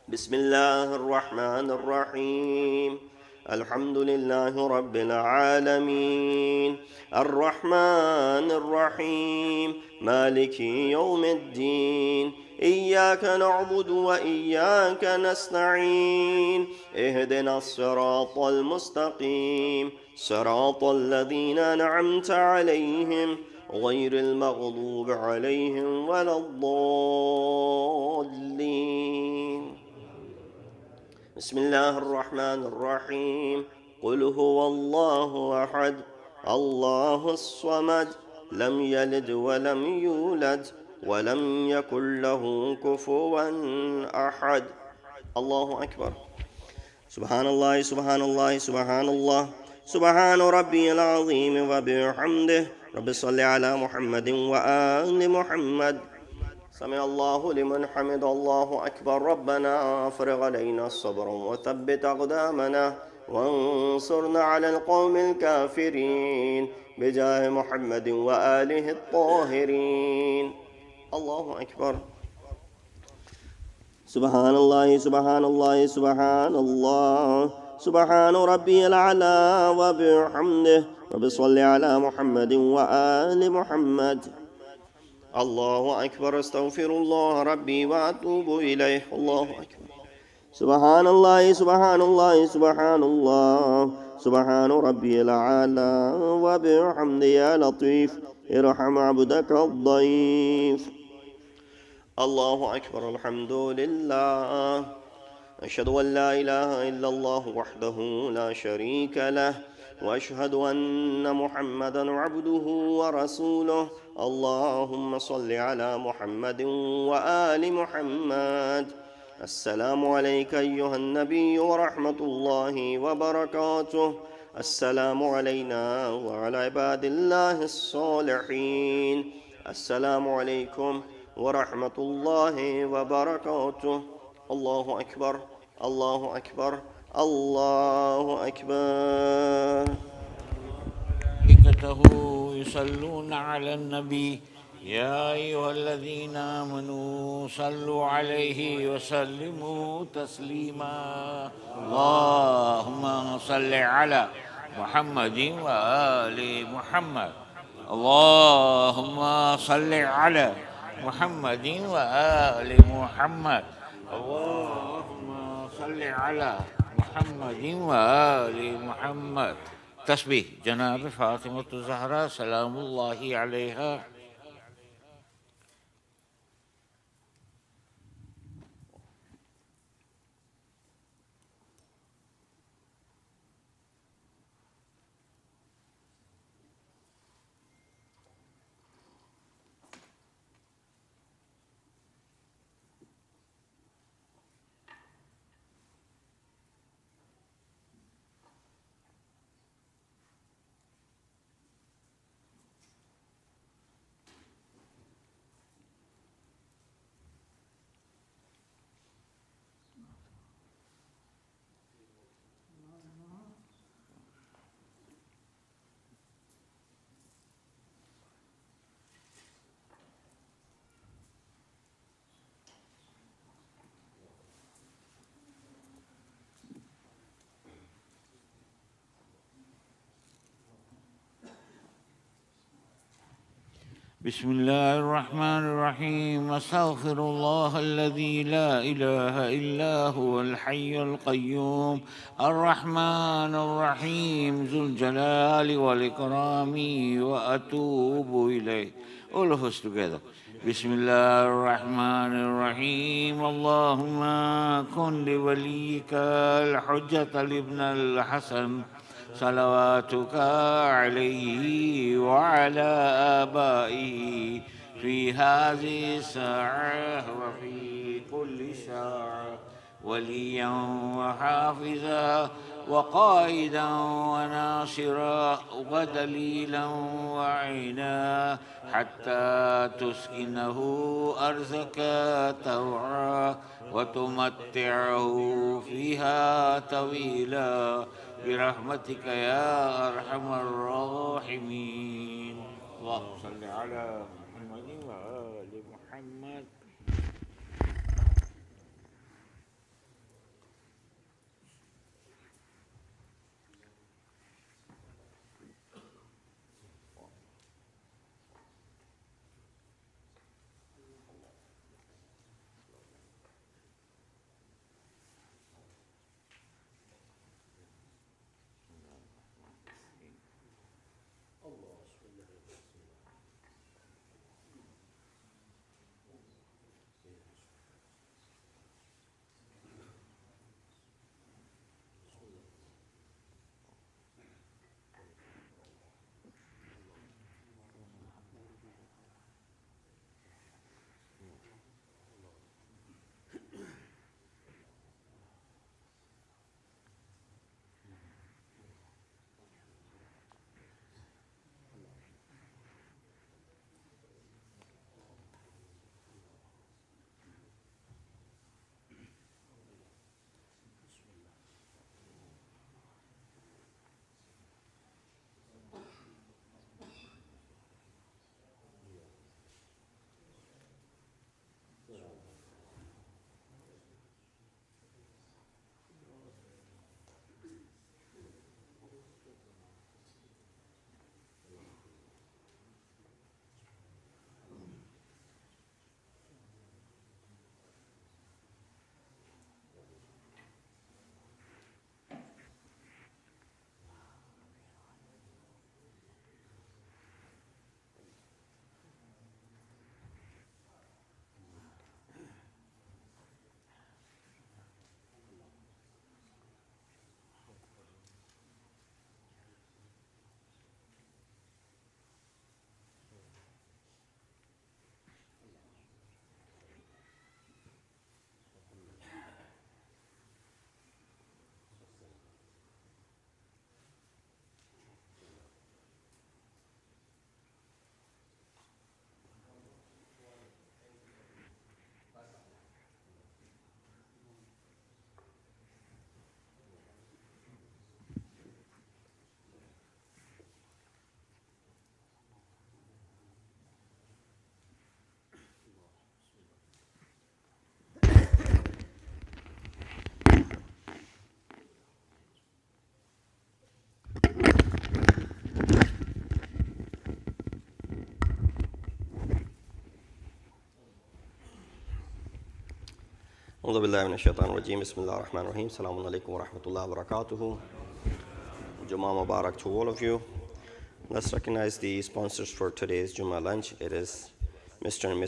بسم الله الرحمن الرحيم. الحمد لله رب العالمين الرحمن الرحيم مالك يوم الدين إياك نعبد وإياك نستعين اهدنا الصراط المستقيم صراط الذين أنعمت عليهم غير المغضوب عليهم ولا الضالين. بسم الله الرحمن الرحيم. قل هو الله أحد الله الصمد لم يلد ولم يولد ولم يكن له كفوا أحد. الله أكبر. سبحان الله سبحان الله سبحان الله سبحان ربي العظيم وبحمده. رب صل على محمد وآل محمد. سمع الله لمن حمد. الله أكبر. ربنا أفرغ علينا الصبر وثبت أقدامنا وانصرنا على القوم الكافرين بجاه محمد وآله الطاهرين. الله أكبر. سبحان الله سبحان الله سبحان الله سبحان ربي الأعلى وبحمده. رب صل على محمد وآل محمد. الله أكبر. استغفر الله ربي وأتوب إليه. الله أكبر. سبحان الله سبحان الله سبحان الله سبحان ربي الأعلى وبحمده. يا لطيف ارحم عبدك الضيف. الله أكبر. الحمد لله. أشهد أن لا إله إلا الله وحده لا شريك له وأشهد أن محمدا عبده ورسوله. اللهم صل على محمد وآل محمد. السلام عليك أيها النبي ورحمة الله وبركاته. السلام علينا وعلى عباد الله الصالحين. السلام عليكم ورحمة الله وبركاته. الله أكبر. الله أكبر. الله أكبر. ملائكته يصلون على النبي يا أيها الذين آمنوا صلوا عليه وسلموا تسليما. اللهم صل على محمد وآل محمد. اللهم صل على محمد وآل محمد. اللهم صل على محمد وآل محمد. تسبيح جناب فاطمة الزهراء سلام الله عليها. بسم الله الرحمن الرحيم أستغفر الله الذي لا إله إلا هو الحي القيوم الرحمن الرحيم ذو الجلال والإكرام وأتوب إليه. All of us together. بسم الله الرحمن الرحيم اللهم كن لوليك الحجة لابن الحسن صلواتك عليه وعلى آبائه في هذه الساعة وفي كل ساعة وليا وحافظا وقائدا وناصرا ودليلا وعينا حتى تسكنه أرزك توعا وتمتعه فيها طويلا برحمتك يا أرحم الراحمين. اللهم صل على محمد وآل محمد. أعوذ بالله من الشيطان الرجيم بسم الله الرحمن الرحيم السلام عليكم ورحمة الله وبركاته. Jummah Mubarak to all of you. Let's recognize the sponsors for today's Jummah lunch. It is Mr. and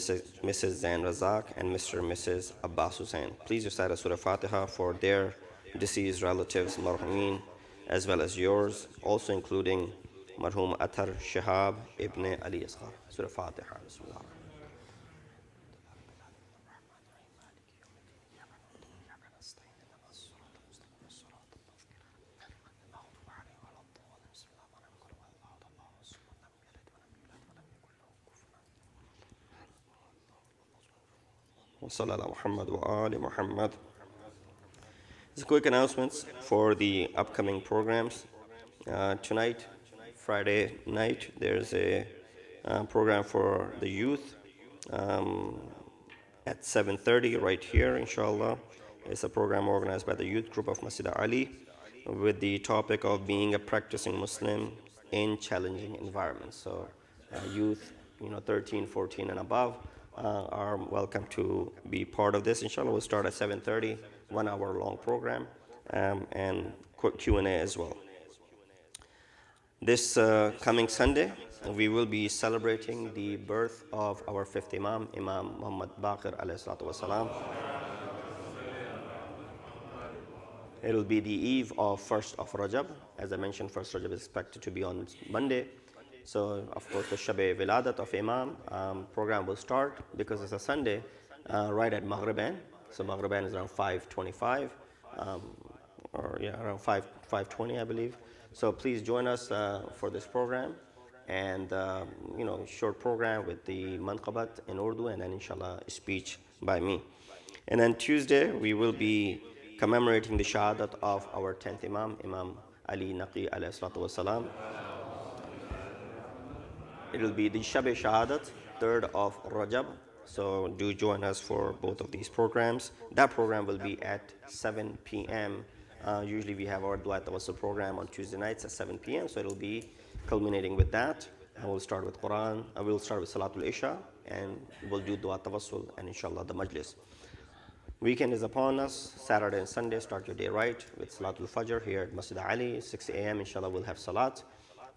Mrs. Zain Razak and Mr. and Mrs. Abbas Hussain. Please recite Surah Fatiha for their deceased relatives, Marhumeen, as well as yours, also including Marhum Athar Shihab Ibn Ali Asghar. Surah Fatiha. Bismillah. Muhammad wa ali Muhammad. Just quick announcements for the upcoming programs. Tonight, Friday night, there's a program for the youth at 7:30 right here, inshallah. It's a program organized by the youth group of Masjid-e-Ali with the topic of being a practicing Muslim in challenging environments. So youth 13, 14, and above are welcome to be part of this. Inshallah, we'll start at 7:30, 1 hour long program, and quick Q&A as well. This coming Sunday, we will be celebrating the birth of our fifth Imam, Imam Muhammad Baqir alayhi salatu wasalam. It will be the eve of 1st of Rajab. As I mentioned, 1st Rajab is expected to be on Monday. So, of course, the Shab-e Wiladat of Imam program will start because it's a Sunday right at Maghriban. So, Maghriban is around 5:25, around 5:20, I believe. So, please join us for this program. And, short program with the manqabat in Urdu, and then, inshallah, a speech by me. And then Tuesday, we will be commemorating the shahadat of our 10th Imam, Imam Ali Naqi alayhi salatu wasalam. It will be the Shab-e Shahadat, 3rd of Rajab. So do join us for both of these programs. That program will be at 7 p.m. Usually we have our Dua Tawassul program on Tuesday nights at 7 p.m. So it will be culminating with that. And we'll start with Quran. We'll start with Salatul Isha, and we'll do Dua Tawassul and inshallah the Majlis. Weekend is upon us. Saturday and Sunday, start your day right with Salatul Fajr here at Masjid-e-Ali, 6 a.m. Inshallah, we'll have Salat,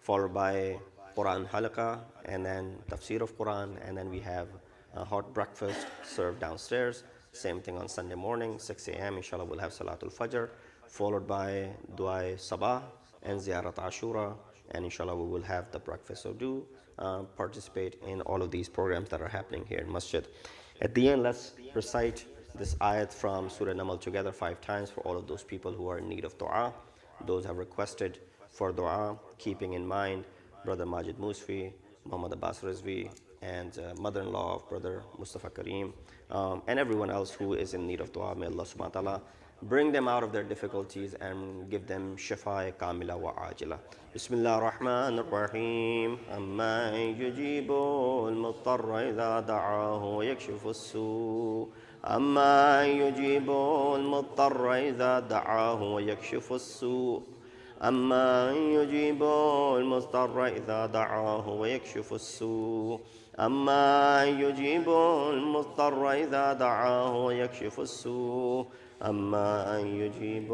followed by Quran Halaqah, and then Tafsir of Quran, and then we have a hot breakfast served downstairs. Same thing on Sunday morning, 6 a.m. Inshallah, we'll have Salatul Fajr, followed by Dua Sabah and Ziyarat Ashura, and inshallah, we will have the breakfast. So do participate in all of these programs that are happening here in Masjid. At the end, let's recite this ayat from Surah Namal together 5 times for all of those people who are in need of dua. Those have requested for dua, keeping in mind Brother Majid Musfi, Muhammad Abbas Rizvi, and mother-in-law of Brother Mustafa Kareem, and everyone else who is in need of dua. May Allah subhanahu wa ta'ala bring them out of their difficulties and give them shifa kamila wa ajila. Bismillah ar-Rahman ar-Rahim. Amma yujibu al-muttarra idha da'ahu wa yakshifu as-su'. أما يجيب المضطر إذا دعاه ويكشف السوء أما يجيب المضطر إذا دعاه ويكشف السوء أما يجيب المضطر إذا دعاه ويكشف السوء أما يجيب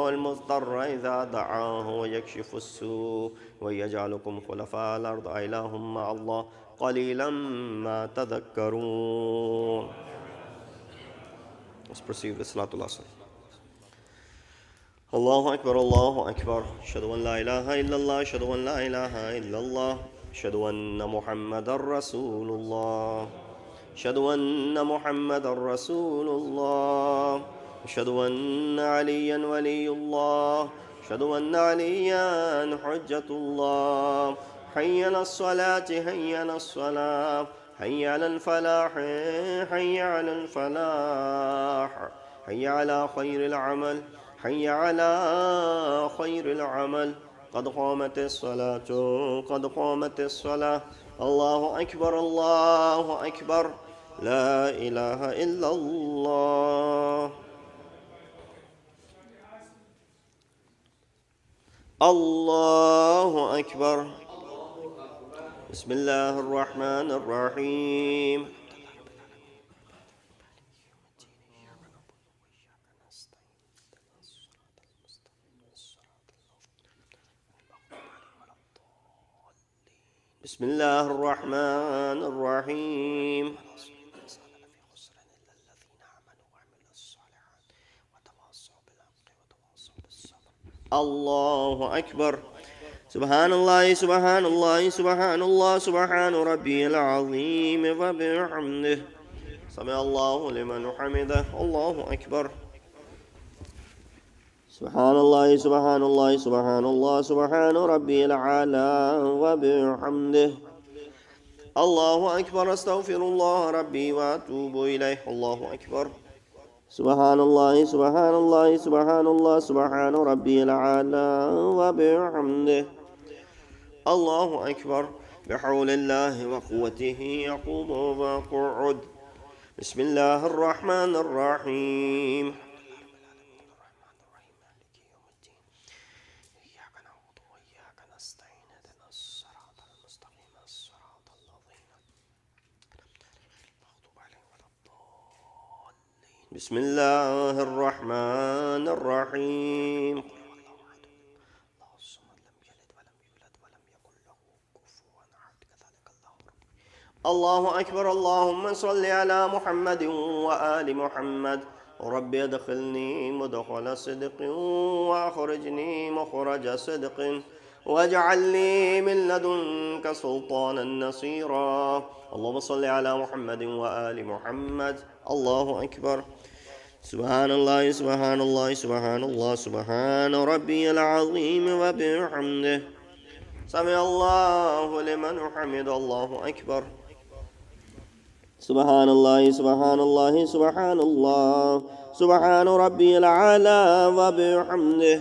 المضطر إذا دعاه ويكشف السوء ويجعلكم خلفاء الأرض إله مع الله قليلا ما تذكرون. Let's proceed with Salatul Asr. Allahu Akbar, Allahu Akbar. Ashhadu an la ilaha illallah, ashhadu an la ilaha illallah. Ashhadu anna Muhammadar Rasulullah. Ashhadu anna Muhammadar Rasulullah. Ashhadu anna Aliyan waliyullah. Ashhadu anna Aliyan hujjatullah. Hayya ala-s-salati, hayya ala-s-salah. حي على الفلاح حي على الفلاح حي على خير العمل حي على خير العمل قد قامت الصلاة قد قامت الصلاة الله أكبر الله أكبر لا إله إلا الله الله أكبر. بسم الله الرحمن الرحيم. بسم الله الرحمن الرحيم. الله أكبر. سبحان الله سبحان الله سبحان الله سبحان ربي العظيم وبحمده سمع الله لمن حمده الله أكبر. سبحان الله سبحان الله سبحان الله سبحان ربي العلى وبحمده الله أكبر. أستغفر الله ربي وأتوب إليه الله أكبر. سبحان الله سبحان الله سبحان الله سبحان ربي العلى وبحمده الله أكبر. بحول الله وقوته يقوم وقعد. بسم الله الرحمن الرحيم. إياك نعبد وإياك نستعين اهدنا الصراط المستقيم صراط الذين بسم الله الرحمن الرحيم. الله أكبر. اللهم صل على محمد وآل محمد. رب ادخلني مدخل صدق وأخرجني مخرج صدق واجعل لي من لدنك سلطانا نصيرا. اللهم صل على محمد وآل محمد. الله أكبر. سبحان الله سبحان الله سبحان الله سبحان ربي العظيم وبحمده. سمع الله لمن حمد. الله أكبر. سبحان الله سبحان الله سبحان الله سبحان ربي الأعلى وبحمده.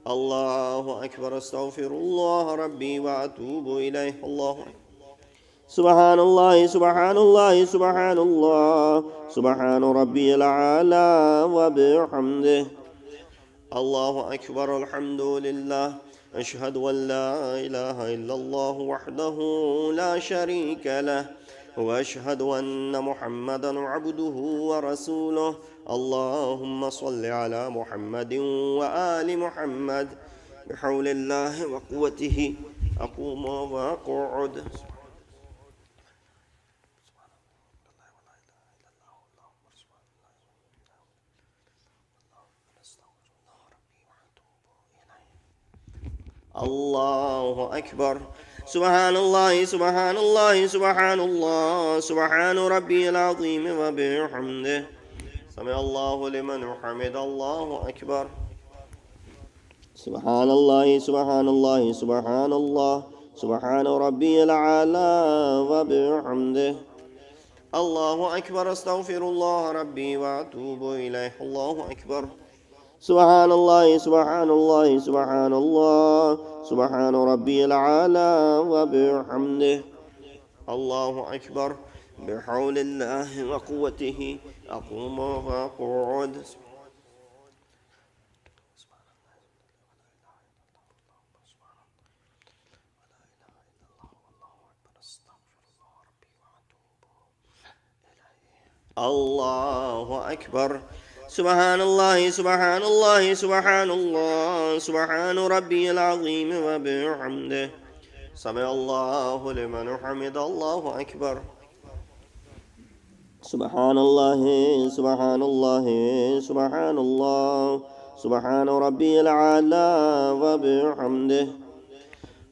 الله أكبر. أستغفر الله ربي وأتوب إليه. الله أكبر. سبحان الله سبحان الله سبحان الله سبحان ربي الأعلى وبحمده. الله أكبر. الحمد لله. أشهد أن لا إله إلا الله وحده لا شريك له وأشهد أن محمدا عبده ورسوله. اللهم صل على محمد وآل محمد. بحول الله وقوته أقوم وأقعد. الله أكبر. سبحان الله سبحان الله سبحان الله سبحان ربي العظيم وبحمده. سمع الله لمن حمد. الله أكبر. سبحان الله سبحان الله سبحان الله سبحان ربي الأعلى وبحمده. الله أكبر. أستغفر الله ربي وأتوب إليه. الله أكبر. سبحان الله سبحان الله سبحان الله سبحان ربي الأعلى وبحمده. الله أكبر. بحول الله وقوته أقوم وأقعد. الله أكبر. سبحان الله سبحان الله سبحان الله سبحان ربي العظيم وبحمده. سمع الله لمن حمد. الله أكبر. سبحان الله سبحان الله سبحان الله سبحان ربي الأعلى وبحمده.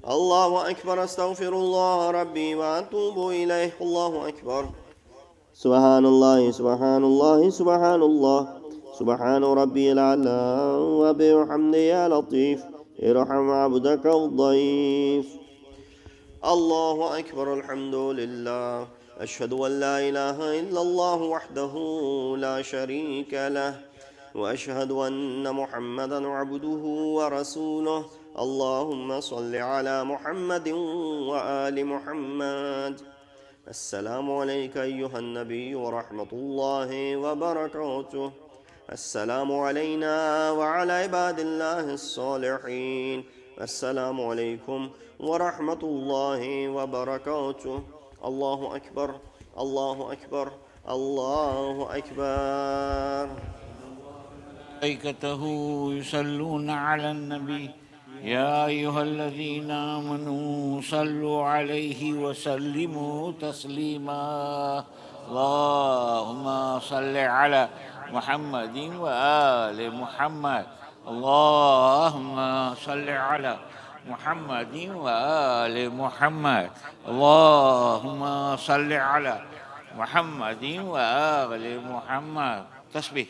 الله أكبر. أستغفر الله ربي وأتوب إليه. الله أكبر. سبحان الله سبحان الله سبحان الله سبحان ربي الأعلى وبحمده. يا لطيف ارحم عبدك الضعيف. الله أكبر. الحمد لله. أشهد أن لا إله إلا الله وحده لا شريك له وأشهد أن محمدا عبده ورسوله. اللهم صل على محمد وآل محمد. السلام عليك أيها النبي ورحمة الله وبركاته. السلام علينا وعلى عباد الله الصالحين. السلام عليكم ورحمة الله وبركاته. الله أكبر. الله أكبر. الله أكبر. ملائكته يصلون على النبي يا أيها الذين آمنوا صلوا عليه وسلموا تسليما. اللهم صل على محمد وآل محمد. اللهم صل على محمد وآل محمد. اللهم صل على محمد وآل محمد. تسبيح.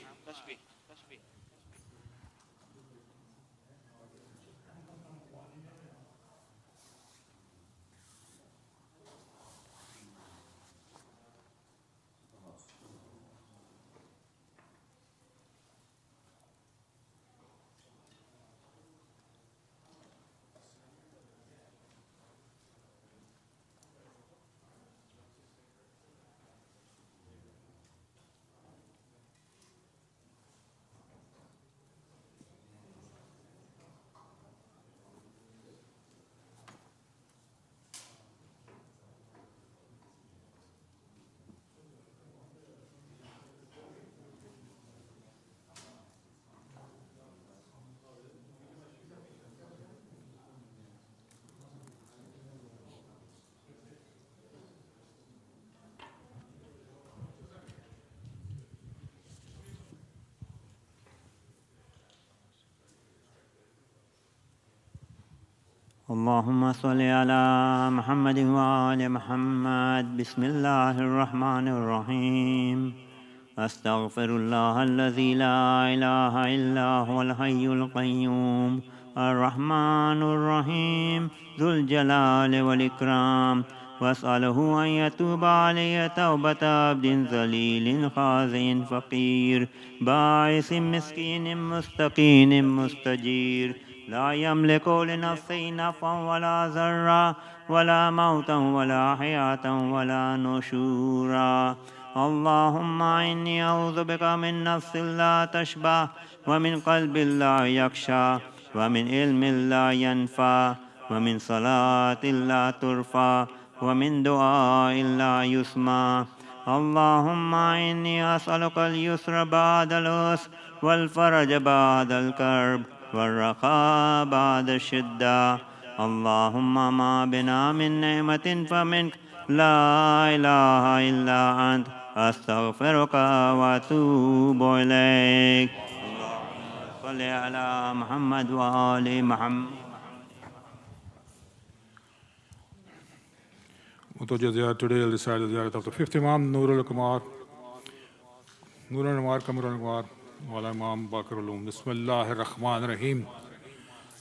اللهم صل على محمد وآل محمد. بسم الله الرحمن الرحيم. أستغفر الله الذي لا إله إلا هو الحي القيوم الرحمن الرحيم ذو الجلال والإكرام، وأسأله أن يتوب علي توبة عبد ذليل خاضع فقير باعث مسكين مستقيم مستجير، لا يملك لنفسه نفعا ولا ضرا ولا موتا ولا حياة ولا نشورا. اللهم إني أعوذ بك من نفس لا تشبع، ومن قلب لا يخشى، ومن علم لا ينفع، ومن صلاة لا ترفع، ومن دعاء لا يسمع. اللهم إني أسألك اليسر بعد العسر، والفرج بعد الكرب، والرخاء بعد الشدة. اللهم ما بنا من نعمة فمنك، لا إله إلا أنت، أستغفرك وأتوب إليك. اللهم صل على محمد وآل محمد. Today I'll recite the ziyarat of the fifth Imam, Nurul Kumar, Nurul Kumar, Kamrul Kumar, Wala Imam Bakr Ulum. Bismillahir Rahmanir Rahim.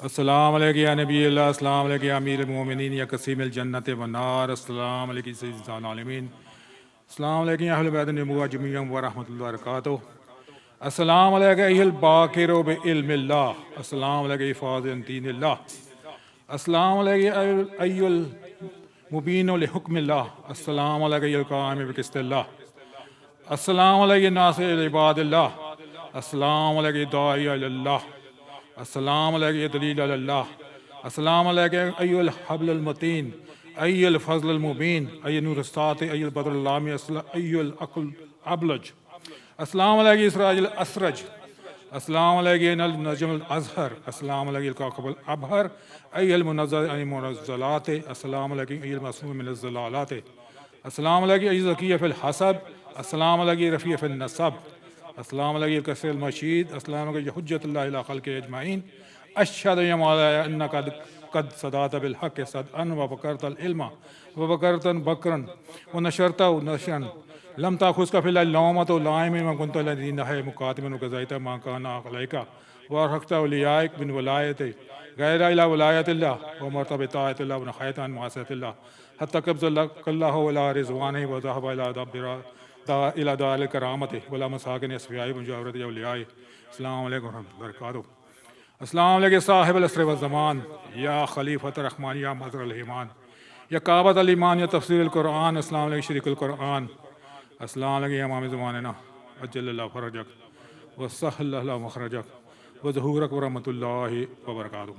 Assalamu alaikum ya Nabi Allah, Assalamu alaikum ya Amir al-Mu'minin, ya Qasim al-Jannati wa Nar, Assalamu alaikum Sayyid al-Alamin, Assalamu alaikum ya Ahlul Bayt an-Nubuwwah jami'an wa rahmatullahi wa barakatuh. Assalamu alaikum ayyuhal baqiru bi ilmillah, Assalamu alaikum ya fadhil dinillah, Assalamu alaikum ayyuhal mubinu li hukmillah, Assalamu alaikum ayyuhal qa'imi bi qistillah, Assalamu alaikum nasir ibadillah, Assalamu alaikum da'iya ilallah, Assalamu alaikum dalil alallah, Assalamu alaikum ayyuhal habl al-mateen, ayyuhal fazl al-mubin, ayyuhal nur as-sati, ayyuhal badr al-lami, ayyuhal aql ablaj, Assalamu alaikum Israj al-Asraj, Assalamu alaikum al-Najm al-Azhar, Assalamu alaikum al-Kaqab al-Abhar, ayyuhal munazzal al-munazzalati, Assalamu alaikum ayyuhal masum min al-zalalati, Assalamu alaikum ayyuhal zakiyya fil hasab, Assalamu alaikum rafiyya fil nasab, Assalamu alaikum kasir al-mashid, Assalamu alaikum hujjatullah ila khalqi ajma'in, ashhadu ya mawlaya annaka qad sadata bil haqqi sad'an wa bakarta al-ilma wa bakartan bakran wa nasharta nashran لم تأخذك في اللومة واللائم ما كنت الذين نهي مقاتما وكزيت ما كان عليك وأرهقت أوليائك من ولايتي غير إلى ولاية الله ومرتبة طاعة الله ونحيت عن معصية الله حتى قبض الله إلى رزوانه وذهب إلى دار الكرامة ولا مساكن أصفيائه من جاورة أوليائه. السلام عليكم ورحمة الله وبركاته. السلام عليكم صاحب الأسر والزمان، يا خليفة الرحمن، يا مظهر الإيمان، يا كعبة الإيمان، يا تفسير القرآن. السلام عليكم شريك القرآن. السلام عليكم يا إمام زماننا، أجل الله فرجك وسهل الله مخرجك وظهورك ورحمة الله وبركاته.